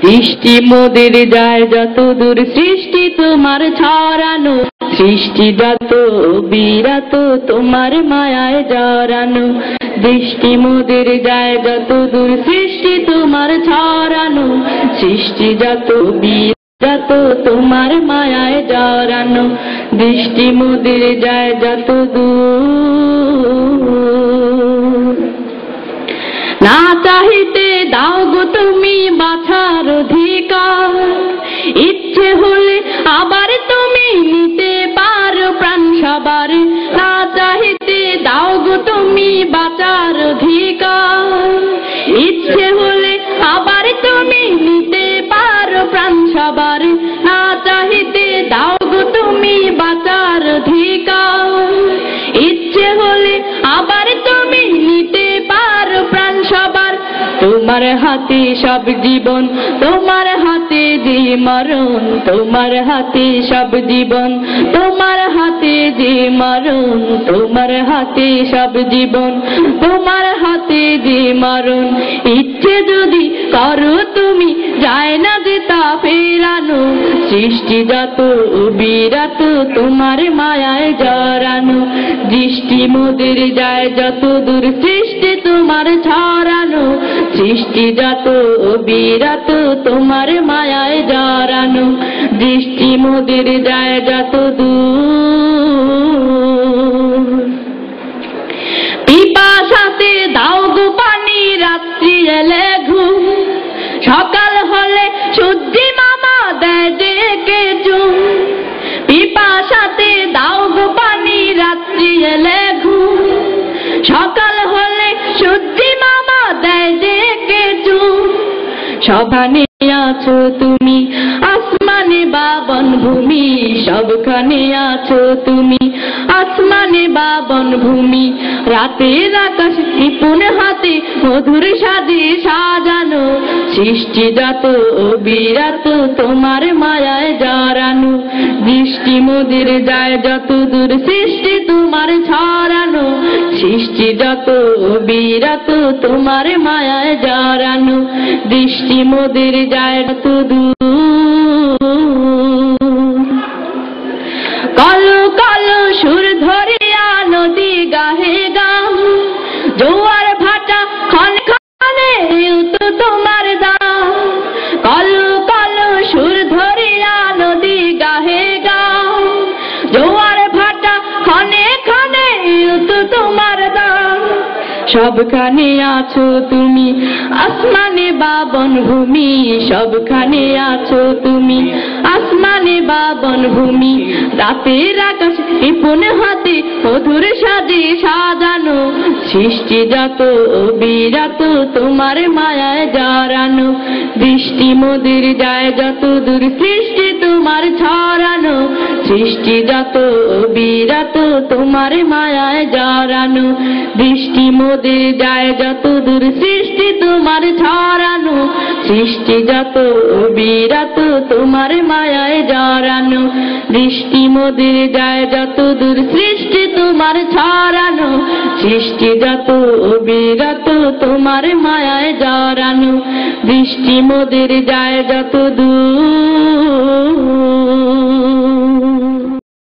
দৃষ্টি মোদের যায় যত দূর, সৃষ্টি তোমার ছড়ানো, সৃষ্টি যত বিরাত তোমার মায়ায় জড়ানো। দৃষ্টি মোদের যায় যত দূর, সৃষ্টি তোমার ছড়ানো, সৃষ্টি যত বিরাত তোমার মায়ায় জড়ানো। দৃষ্টি মোদের যায় যত দূর, না চাহিতে দাও গো তুমি বাছার অধিকার, ইচ্ছে হলে আবার তুমি নিতে পারো প্রাণ সবার। না চাহিতে দাও গো তুমি বাঁচার অধিকার, ইচ্ছে হলে আবার তুমি নিতে পারো প্রাণ সবার। না চাহিতে দাও গো তুমি বাঁচার অধিকার, ইচ্ছে হলে আবার তুমি নিতে পারো প্রাণ সবার। তোমার হাতে সব জীবন, তোমার হাতে যে মরণ, তোমার হাতে সব জীবন, তোমার হাতে যে মরণ, তোমার হাতে সব জীবন, তোমার হাতে যে মরণ। ইচ্ছে যদি করো তুমি যায় না যে তা ফেরানো, সৃষ্টি যত বিরাত তোমার মায়ায় জড়ানো। দৃষ্টি মোদের যায় যত দূর, সৃষ্টি তোমার ছড়ানো, সৃষ্টি যত বিরাত তোমার মায়ায় জড়ানো। দৃষ্টি মোদের যায় যত দূর, পিপাসাতে দাও গো পানি রাত্রি এলে ঘুম, সকাল হলে সূর্যি মামা দেয় ডেকে চুম। পিপাসাতে দাও গো পানি রাত্রি এলে ঘুম, সকাল হলে সূর্যি মামা দেয় ডেকে চুম। সখানে আছো তুমি আসমানে বা বনভূমি, সবখানে আছো তুমি আসমানে বা বনভূমি। রাতের আকাশ নিপুণ হাতে মধুর সাজে সাজানো, সৃষ্টি যত বিরাত তোমার মায়ায় জড়ানো। দৃষ্টি মোদের যায় যত দূর, সৃষ্টি তোমার ছড়ানো, সৃষ্টি যত বিরাত তোমার মায়ায় জড়ানো। দৃষ্টি মোদের যায় যত দূর, কালো কালো সুর ধরিয়া নদী গাহে গাম, জোয়ার ভাটা ক্ষণে ক্ষণে তো তোমার দাম। কালো কালো সুর ধরিয়া নদী গাহে গাম, জোয়ার ভাটা ক্ষণে ক্ষণে তো তোমার দাম। সবখানে আছো তুমি আসমানে বা বনভূমি, সবখানে আছো তুমি আসমানে বা বনভূমি। রাতের আকাশ নিপুণ হাতে মধুর সাজে সাজানো, সৃষ্টি যত বিরাত তোমার মায়ায় জড়ানো। দৃষ্টি মোদের যায় যত দূর, সৃষ্টি তোমার ছড়ানো, সৃষ্টি যত বিরাত তোমার মায়ায় জড়ানো। দৃষ্টি মোদের যায় যত দূর, সৃষ্টি তোমার ছড়ানো, সৃষ্টি যত বিরাত তোমার মায়ায় জড়ানো। দৃষ্টি মোদের যায় যত দূর, সৃষ্টি তোমার ছড়ানো, সৃষ্টি যত বিরাত তোমার মায়ায় জড়ানো। দৃষ্টি মোদের যায় যত দূর।